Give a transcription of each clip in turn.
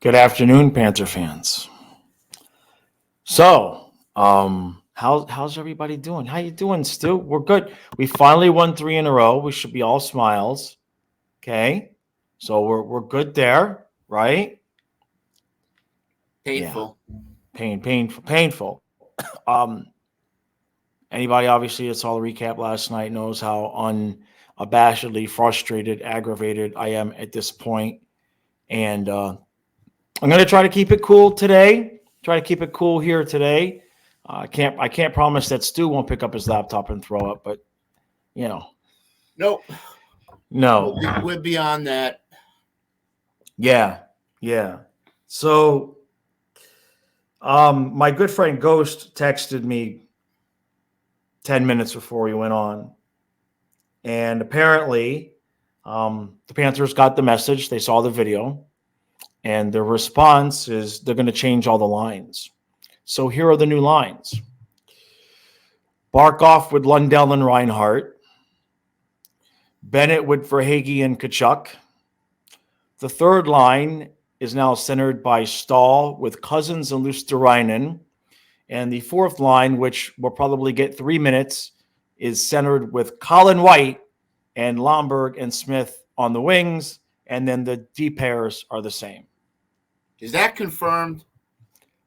Good afternoon, Panther fans. So, how's everybody doing? How you doing, Stu? We're good. We finally won 3 in a row. We should be all smiles. Okay, so we're good there, right? Yeah, Painful. painful. Um, Anybody obviously that saw the recap last night knows how unabashedly frustrated, aggravated I am at this point, and I'm going to try to keep it cool today. Try to keep it cool here today. I can't promise that Stu won't pick up his laptop and throw it, but you know, Nope. no. We're beyond that. Yeah, yeah. So, my good friend Ghost texted me 10 minutes before we went on, and apparently, the Panthers got the message. They saw the video, and their response is they're going to change all the lines. So here are the new lines. Barkov with Lundell and Reinhardt. Bennett with Verhage and Kachuk. The third line is now centered by Stahl with Cousins and Luosterainen. And the fourth line, which will probably get 3 minutes, is centered with Colin White and Lomberg and Smith on the wings. And then the D pairs are the same. Is that confirmed?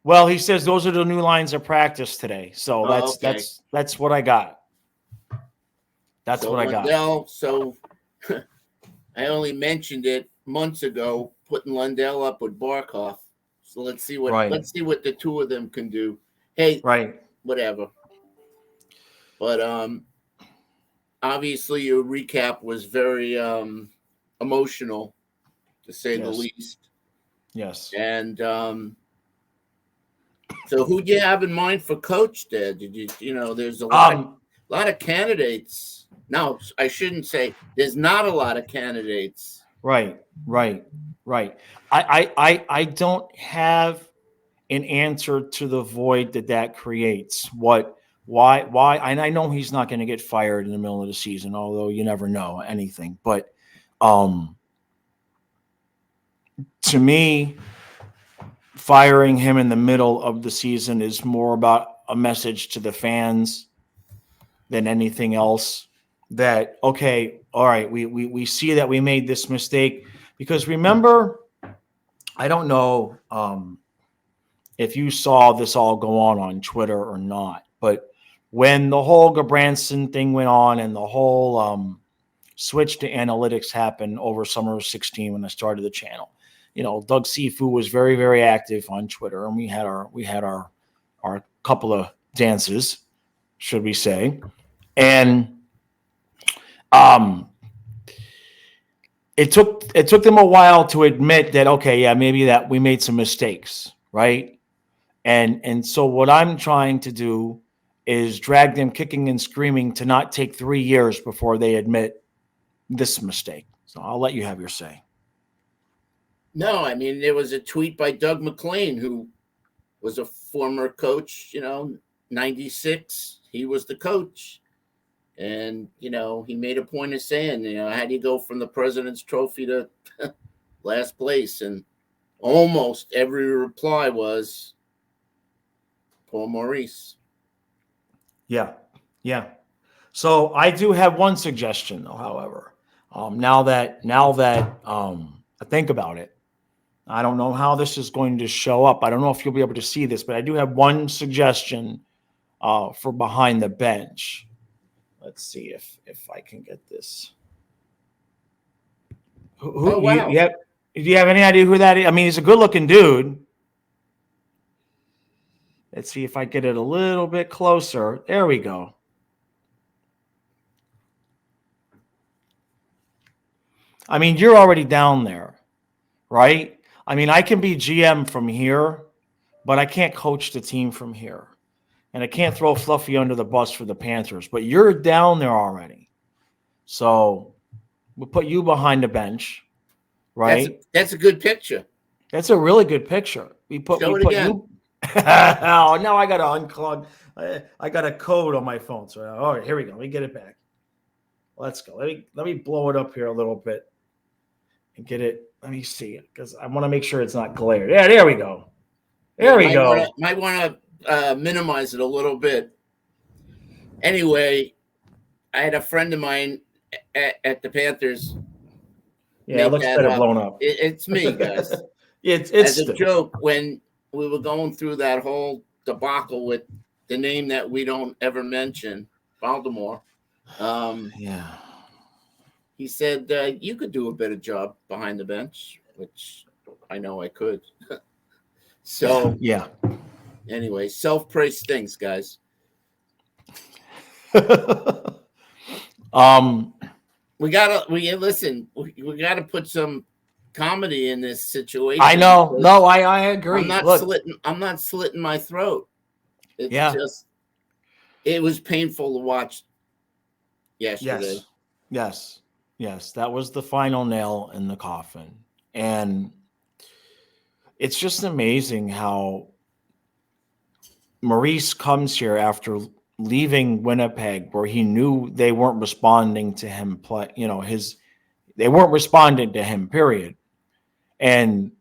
Well, he says those are the new lines of practice today. So Okay. that's what I got. That's So what I got. Lundell, so I only mentioned it months ago, putting Lundell up with Barkov. So let's see what the two of them can do. Hey, Right. whatever. But obviously your recap was very emotional, to say the least. Yes. And so who do you have in mind for coach there? Did there's a lot of candidates. No, I shouldn't say there's not a lot of candidates. Right. I don't have an answer to the void that creates. Why? And I know he's not going to get fired in the middle of the season, although you never know anything. But to me, firing him in the middle of the season is more about a message to the fans than anything else. That, okay, all right, we see that we made this mistake. Because remember, I don't know if you saw this all go on Twitter or not, but when the whole Gabranson thing went on and the whole switch to analytics happened over summer of 16 when I started the channel, Doug Sifu was very, very active on Twitter, and we had our couple of dances, should we say. And it took them a while to admit that, okay, yeah, maybe that we made some mistakes, right? And so what I'm trying to do is drag them kicking and screaming to not take 3 years before they admit this mistake. So I'll let you have your say. No, I mean, there was a tweet by Doug McLean, who was a former coach, 96. He was the coach. And, he made a point of saying, how do you go from the President's Trophy to last place? And almost every reply was Paul Maurice. Yeah. So I do have one suggestion, though, however. Now that I think about it, I don't know how this is going to show up. I don't know if you'll be able to see this, but I do have one suggestion for behind the bench. Let's see if I can get this. Oh, wow. Do you have any idea who that is? I mean, he's a good-looking dude. Let's see if I get it a little bit closer. There we go. I mean, you're already down there, right? I mean, I can be GM from here, but I can't coach the team from here. And I can't throw Fluffy under the bus for the Panthers, but you're down there already. So we'll put you behind the bench, right? That's a good picture. That's a really good picture. Show it again. You. Oh, now I got to unclog. I got a code on my phone. So all right, here we go. Let me get it back. Let's go. Let me blow it up here a little bit. Get it. Let me see it because I want to make sure it's not glared. Yeah, there we go. Yeah, There we go. might want to minimize it a little bit. Anyway, I had a friend of mine at the Panthers Yeah, it make looks that better up. blown up. It's me, guys. it's As a still. joke, when we were going through that whole debacle with the name that we don't ever mention, Baltimore, Yeah. he said, you could do a better job behind the bench, which I know I could. So, Yeah. anyway, self-praise stinks, guys. um We gotta put some comedy in this situation. I know. No, I agree. Look. I'm not slitting my throat. It's Yeah. just it was painful to watch yesterday. Yes. Yes. Yes. That was the final nail in the coffin. And it's just amazing how Maurice comes here after leaving Winnipeg, where he knew they weren't responding to him play, they weren't responding to him, period. And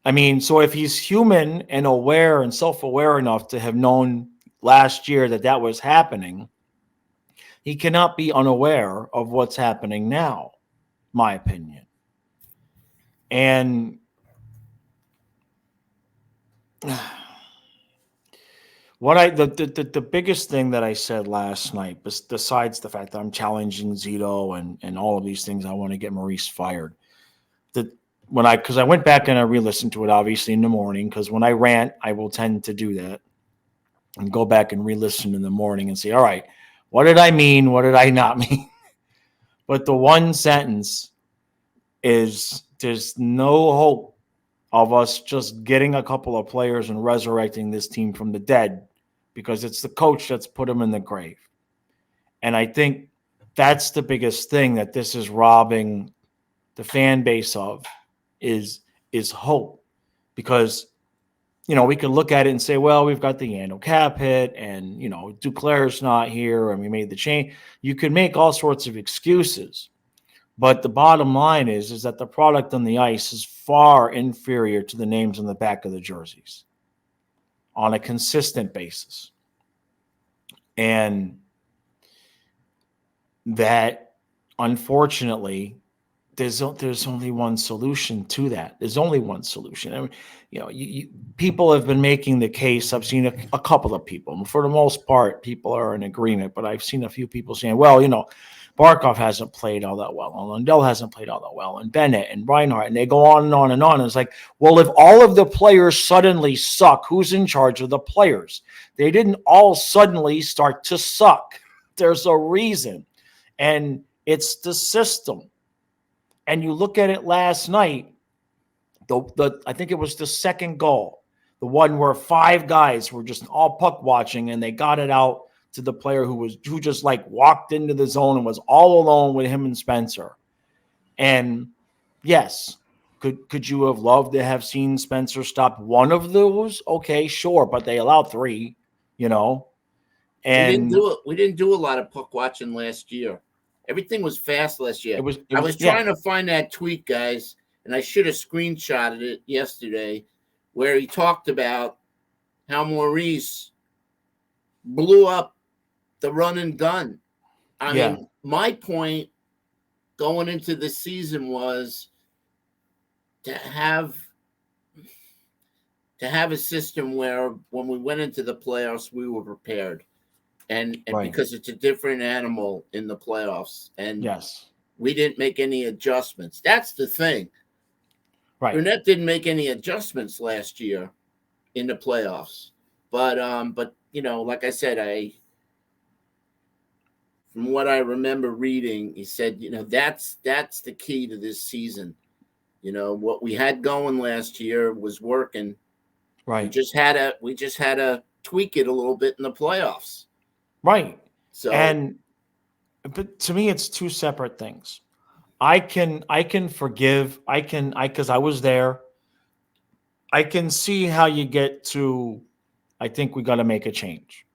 I mean, so if he's human and aware and self-aware enough to have known last year that that was happening, he cannot be unaware of what's happening now, my opinion. And the biggest thing that I said last night, besides the fact that I'm challenging Zito and all of these things, I want to get Maurice fired. Because I went back and I re-listened to it obviously in the morning, because when I rant, I will tend to do that and go back and re-listen in the morning and say, all right, what did I mean? What did I not mean? But the one sentence is, there's no hope of us just getting a couple of players and resurrecting this team from the dead, because it's the coach that's put them in the grave. And I think that's the biggest thing that this is robbing the fan base of is hope. Because, we could look at it and say, well, we've got the annual cap hit and, Duclair's not here and we made the change. You could make all sorts of excuses. But the bottom line is that the product on the ice is far inferior to the names on the back of the jerseys on a consistent basis. And that, unfortunately, there's only one solution to that. There's only one solution. I mean, people have been making the case. I've seen a couple of people. For the most part, people are in agreement. But I've seen a few people saying, well, Barkov hasn't played all that well, and Lundell hasn't played all that well, and Bennett and Reinhart, and they go on and on and on. And it's like, well, if all of the players suddenly suck, who's in charge of the players? They didn't all suddenly start to suck. There's a reason, and it's the system. And you look at it last night, I think it was the second goal, the one where 5 guys were just all puck watching, and they got it out to the player who just like walked into the zone and was all alone with him and Spencer. And yes, could you have loved to have seen Spencer stop one of those? Okay, sure, but they allowed 3, And we didn't do a lot of puck watching last year. Everything was fast last year. I was trying to find that tweet, guys, and I should have screenshotted it yesterday, where he talked about how Maurice blew up the run and gun. I mean, my point going into the season was to have a system where when we went into the playoffs, we were prepared. And because it's a different animal in the playoffs. And we didn't make any adjustments. That's the thing. Right. Burnett didn't make any adjustments last year in the playoffs. But like I said, from what I remember reading, he said, that's the key to this season. What we had going last year was working. Right. We just had to tweak it a little bit in the playoffs. Right. So, but to me, it's 2 separate things. I can forgive. Because I was there. I can see how you get to, I think we got to make a change.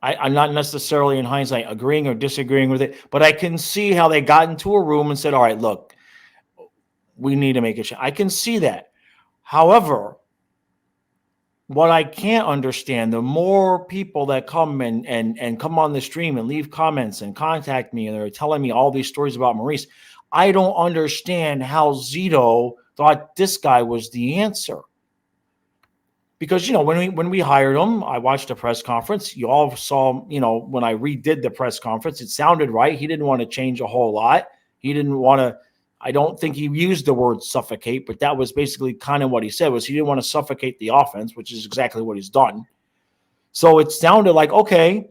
I'm not necessarily in hindsight agreeing or disagreeing with it, but I can see how they got into a room and said, all right, look, we need to make a change. I can see that. However, what I can't understand, the more people that come and come on the stream and leave comments and contact me and they're telling me all these stories about Maurice, I don't understand how Zito thought this guy was the answer. Because, when we hired him, I watched the press conference. You all saw, when I redid the press conference, it sounded right. He didn't want to change a whole lot. He didn't want to, I don't think he used the word suffocate, but that was basically kind of what he said, was he didn't want to suffocate the offense, which is exactly what he's done. So it sounded like, okay,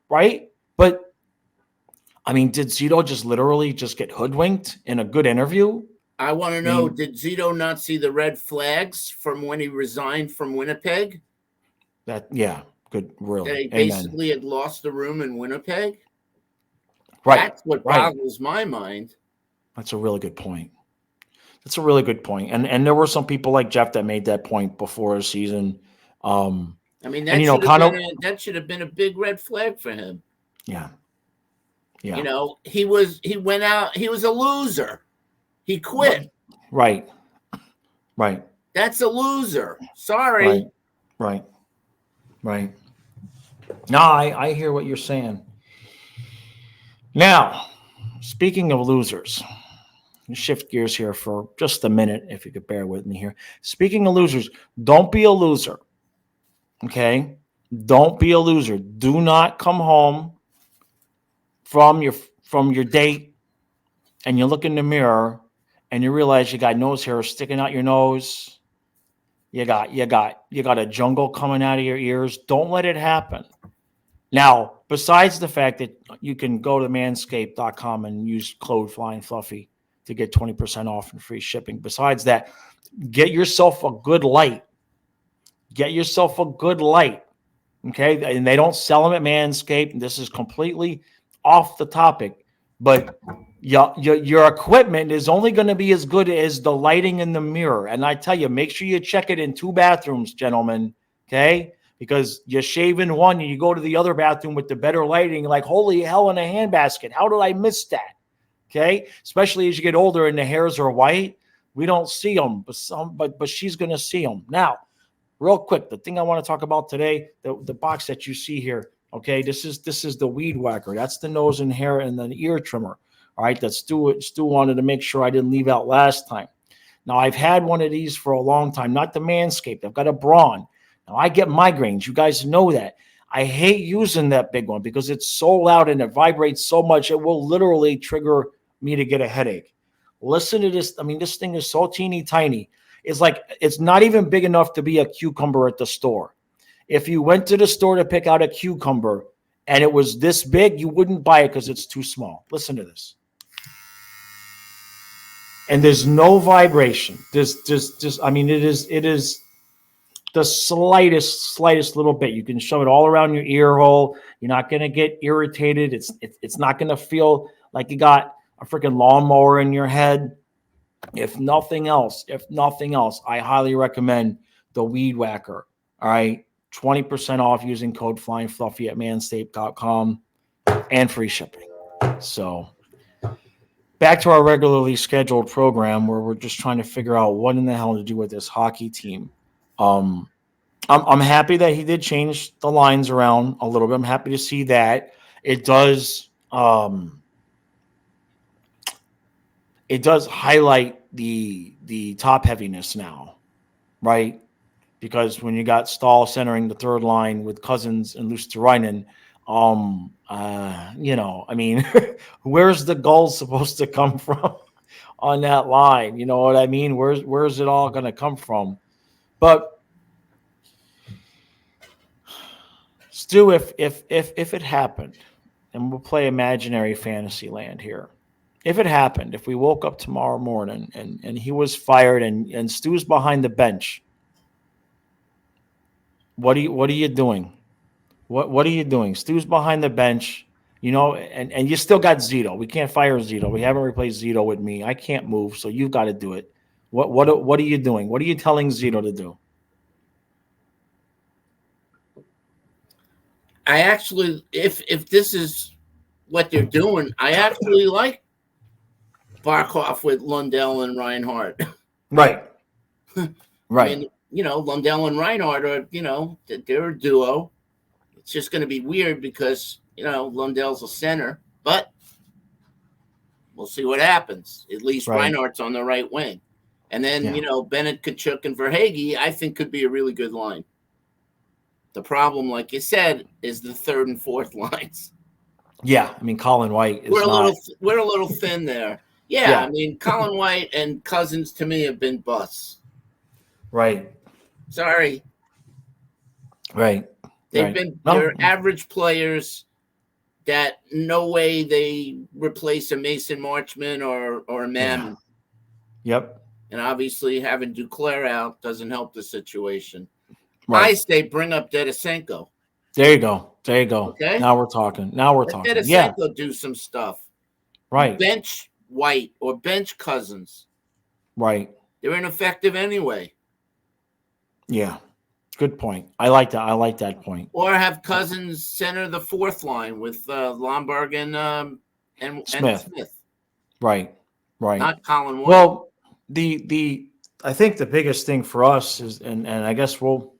right? But, I mean, did Zito just literally just get hoodwinked in a good interview? I want to know, did Zito not see the red flags from when he resigned from Winnipeg? Good, really. That he Amen. basically had lost the room in Winnipeg? Right. That's what boggles my mind. That's a really good point. That's a really good point. And there were some people like Jeff that made that point before a season. I mean, that should have been a big red flag for him. Yeah. He went out, he was a loser. He quit. Right. That's a loser. Sorry. Right. No, I hear what you're saying. Now, speaking of losers, shift gears here for just a minute, if you could bear with me here. Speaking of losers, don't be a loser. Okay? Don't be a loser. Do not come home from your date and you look in the mirror and you realize you got nose hair sticking out your nose. You got a jungle coming out of your ears. Don't let it happen. Now, besides the fact that you can go to manscaped.com and use code Flying Fluffy to get 20% off and free shipping. Besides that, get yourself a good light. Okay? And they don't sell them at Manscaped. This is completely off the topic. But your equipment is only going to be as good as the lighting in the mirror. And I tell you, make sure you check it in 2 bathrooms, gentlemen. Okay? Because you shave in one and you go to the other bathroom with the better lighting, like, holy hell in a handbasket. How did I miss that? Okay? Especially as you get older and the hairs are white. We don't see them, but she's going to see them. Now, real quick, the thing I want to talk about today, the box that you see here, okay, this is the weed whacker. That's the nose and hair and the ear trimmer. All right, that Stu wanted to make sure I didn't leave out last time. Now, I've had one of these for a long time, not the Manscaped. I've got a Braun. Now, I get migraines. You guys know that. I hate using that big one because it's so loud and it vibrates so much, it will literally trigger me to get a headache. Listen to this. I mean, this thing is so teeny tiny. It's not even big enough to be a cucumber at the store. If you went to the store to pick out a cucumber and it was this big, you wouldn't buy it because it's too small. Listen to this. And there's no vibration. It is the slightest little bit. You can shove it all around your ear hole. You're not going to get irritated. It's not going to feel like you got a freaking lawnmower in your head. If nothing else, I highly recommend the Weed Whacker. All right. 20% off using code Flying Fluffy at manscaped.com and free shipping. So back to our regularly scheduled program where we're just trying to figure out what in the hell to do with this hockey team. I'm happy that he did change the lines around a little bit. I'm happy to see that. It does highlight the top heaviness now, right? Because when you got Stahl centering the third line with Cousins and Luosterainen, where's the goal supposed to come from on that line? You know what I mean? Where's it all going to come from? But Stu, if it happened, and we'll play imaginary fantasy land here. If it happened, if we woke up tomorrow morning and he was fired and Stu's behind the bench, what are you doing? What are you doing? Stu's behind the bench, and you still got Zito. We can't fire Zito. We haven't replaced Zito with me. I can't move, so you've got to do it. What are you doing? What are you telling Zito to do? I actually, if this is what they're doing, I actually like Barkov with Lundell and Reinhardt. Right. I Right. mean, Lundell and Reinhardt are, they're a duo. It's just going to be weird because, Lundell's a center, but we'll see what happens. At least Right. Reinhardt's on the right wing. And then, Yeah. Bennett, Kachuk, and Verhage, I think could be a really good line. The problem, like you said, is the third and fourth lines. Yeah. I mean, Colin White is We're not. a little thin there. Yeah, Yeah. I mean, Colin White and Cousins to me have been busts. Right. Sorry. Right. They're average players that no way they replace a Mason Marchman or a Mammon. Yeah. Yep. And obviously having Duclair out doesn't help the situation. Right. I say bring up Denisenko. There you go. Okay. Now we're talking. Let Denisenko do some stuff. Right. Bench White or bench Cousins. Right. They're ineffective anyway. Yeah. Good point. I like that point. Or have Cousins center the fourth line with Lombard and Smith. Right. Not Colin White. Well, I think the biggest thing for us is, and I guess we'll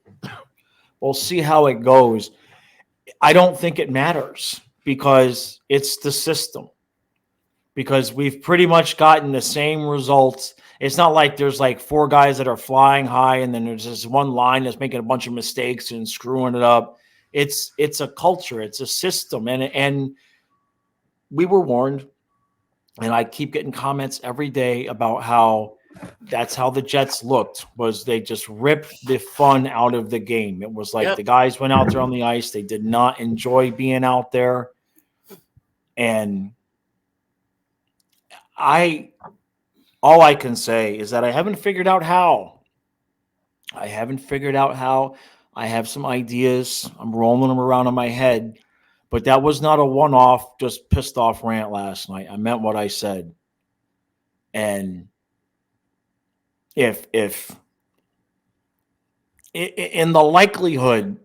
see how it goes. I don't think it matters because it's the system. Because we've pretty much gotten the same results. It's not like there's like four guys that are flying high and then there's this one line that's making a bunch of mistakes and screwing it up. It's a culture. It's a system. And we were warned. And I keep getting comments every day about how that's how the Jets looked, was they just ripped the fun out of the game. It was like the guys went out there on the ice. They did not enjoy being out there. And all I can say is that I haven't figured out how. I have some ideas. I'm rolling them around in my head. But that was not a one-off, just pissed off rant last night. I meant what I said. And if in the likelihood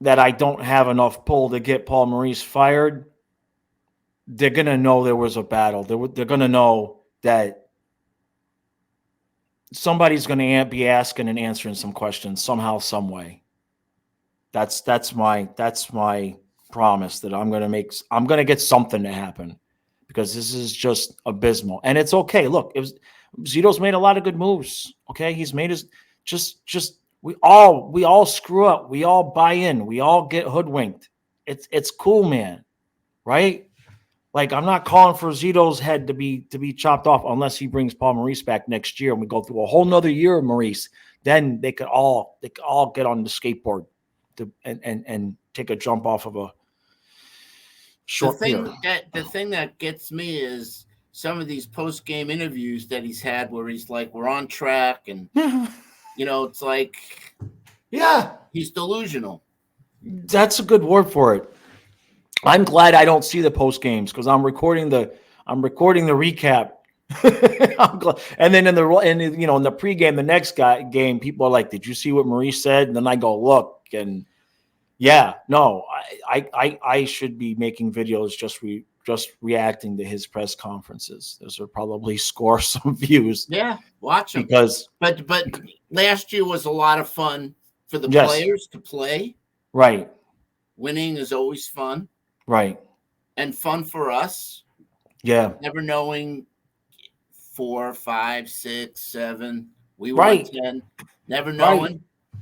that I don't have enough pull to get Paul Maurice fired, they're going to know there was a battle. They're going to know that somebody's going to be asking and answering some questions somehow, some way. That's my promise that I'm going to get something to happen, because this is just abysmal. And it's okay. Look, Zito's made a lot of good moves. Okay. He's made his we all screw up. We all buy in. We all get hoodwinked. It's cool, man. Right? Like, I'm not calling for Zito's head to be chopped off unless he brings Paul Maurice back next year and we go through a whole nother year of Maurice. Then they could all get on the skateboard and take a jump off of a short pier. The thing that gets me is some of these post-game interviews that he's had where he's like, we're on track, and it's like, yeah, he's delusional. That's a good word for it. I'm glad I don't see the post games because I'm recording the recap. I'm glad. And then in the pregame, the next game, people are like, "Did you see what Maurice said?" And then I go, "Look," and I should be making videos just reacting to his press conferences. Those would probably score some views. Yeah, watch them. But last year was a lot of fun for the players to play. Right. Winning is always fun. Right. And fun for us. Yeah. Never knowing 4, 5, 6, 7. We won 10. Never knowing. Right.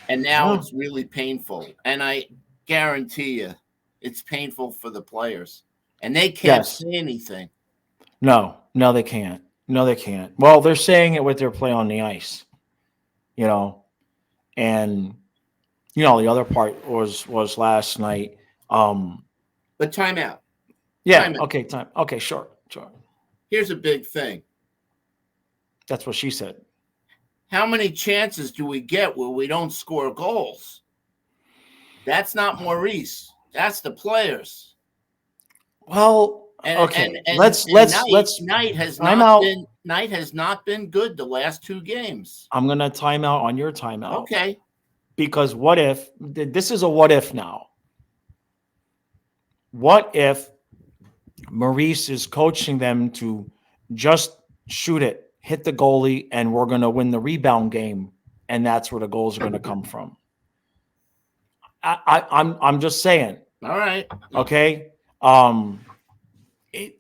And now it's really painful. And I guarantee you it's painful for the players. And they can't say anything. No, they can't. Well, they're saying it with their play on the ice. And the other part was last night. But timeout. Yeah. Okay. Time. Okay. Sure. Here's a big thing. That's what she said. How many chances do we get where we don't score goals? That's not Maurice. That's the players. Well, okay. Knight has not been good the last 2 games. I'm gonna time out on your timeout. Okay. Because what if this is a what if now? What if Maurice is coaching them to just shoot it, hit the goalie, and we're going to win the rebound game, and that's where the goals are going to come from. I'm just saying. All right. Okay.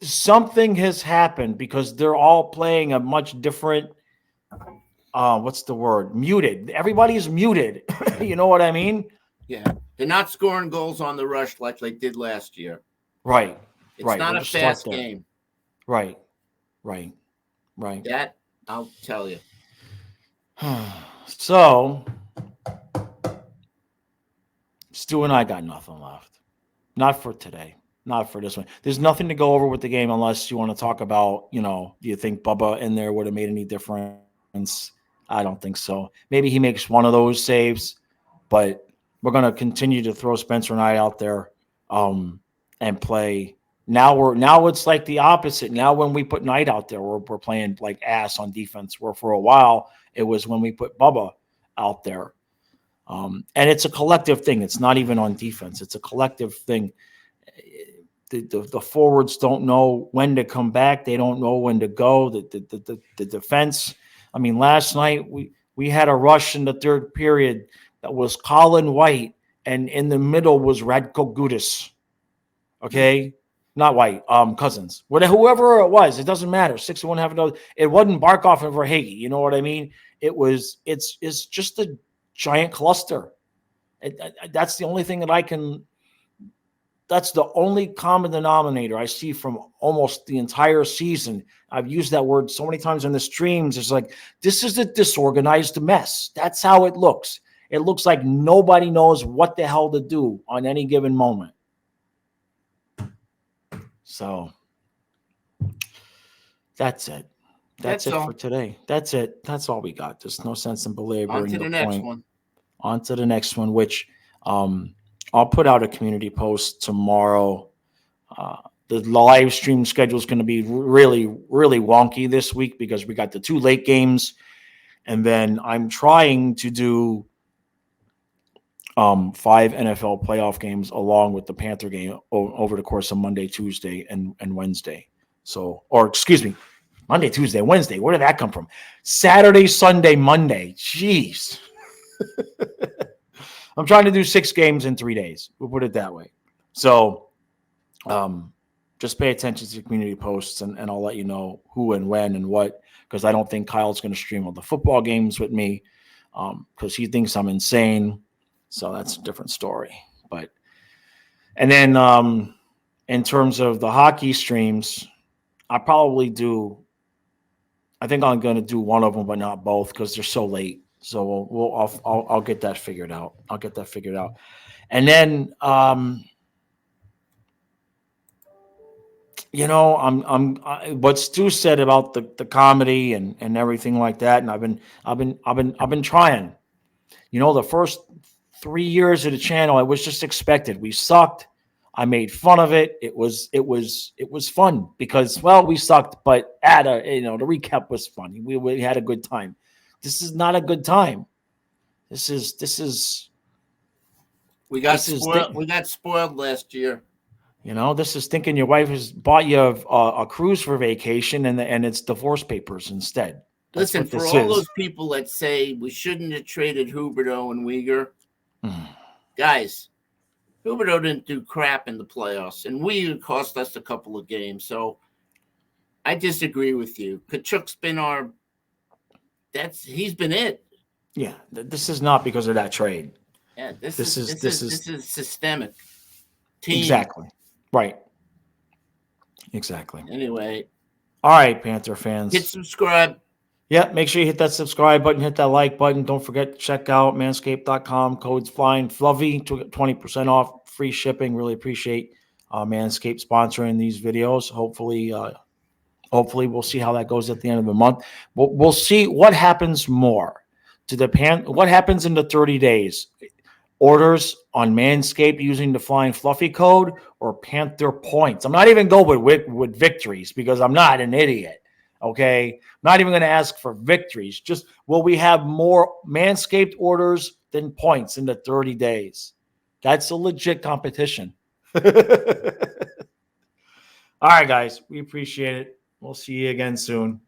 Something has happened because they're all playing a much different. What's the word? Muted. Everybody's muted. You know what I mean? Yeah, they're not scoring goals on the rush like they did last year. Right. It's right. not We're a just fast like that. game. Right. Right. Right. That I'll tell you. So, Stu and I got nothing left. Not for today. Not for this one. There's nothing to go over with the game unless you want to talk about, do you think Bubba in there would have made any difference? I don't think so. Maybe he makes one of those saves, but we're going to continue to throw Spencer Knight out there and play. Now it's like the opposite. Now when we put Knight out there, we're playing like ass on defense. Where for a while it was when we put Bubba out there. And it's a collective thing. It's not even on defense. It's a collective thing. The forwards don't know when to come back. They don't know when to go. The defense. I mean, last night we had a rush in the third period that was Colin White, and in the middle was Radko Gudas. Okay, not White. Cousins. Whoever it was, it doesn't matter. 6-1 half another. It wasn't Barkov and Verhage. You know what I mean? It's just a giant cluster. That's the only thing that I can. That's the only common denominator I see from almost the entire season. I've used that word so many times in the streams. It's like, this is a disorganized mess. That's how it looks. It looks like nobody knows what the hell to do on any given moment. So that's it. That's it for today. That's it. That's all we got. There's no sense in belaboring the point. On to the next one, which I'll put out a community post tomorrow. The live stream schedule is going to be really, really wonky this week because we got the 2 late games. And then I'm trying to do 5 NFL playoff games along with the Panther game over the course of Monday, Tuesday, and Wednesday. Monday, Tuesday, Wednesday. Where did that come from? Saturday, Sunday, Monday. Jeez. I'm trying to do 6 games in 3 days. We'll put it that way. So just pay attention to the community posts, and I'll let you know who and when and what, because I don't think Kyle's going to stream all the football games with me because he thinks I'm insane. So that's a different story. And then in terms of the hockey streams, I think I'm going to do one of them, but not both because they're so late. So I'll get that figured out. And then, what Stu said about the comedy and everything like that. And I've been trying, the first 3 years of the channel, it was just expected. We sucked. I made fun of it. It was fun because, we sucked, but the recap was funny. We had a good time. This is not a good time. This is. We got spoiled last year. This is thinking your wife has bought you a cruise for vacation and it's divorce papers instead. Listen, for all those people that say we shouldn't have traded Huberdeau and Weegar, guys, Huberdeau didn't do crap in the playoffs, and Weegar cost us a couple of games. So I disagree with you. Kachuk's been he's been it. Yeah, this is not because of that trade. Yeah, this is systemic. Team. Exactly. Right. Exactly. Anyway. All right, Panther fans. Hit subscribe. Yeah, make sure you hit that subscribe button, hit that like button. Don't forget to check out manscaped.com. Code's flying fluffy, 20% off, free shipping. Really appreciate Manscaped sponsoring these videos. Hopefully we'll see how that goes at the end of the month. We'll see what happens more what happens in the 30 days. Orders on Manscaped using the Flying Fluffy code or Panther points. I'm not even going with victories because I'm not an idiot. Okay. I'm not even going to ask for victories. Just will we have more Manscaped orders than points in the 30 days? That's a legit competition. All right, guys. We appreciate it. We'll see you again soon.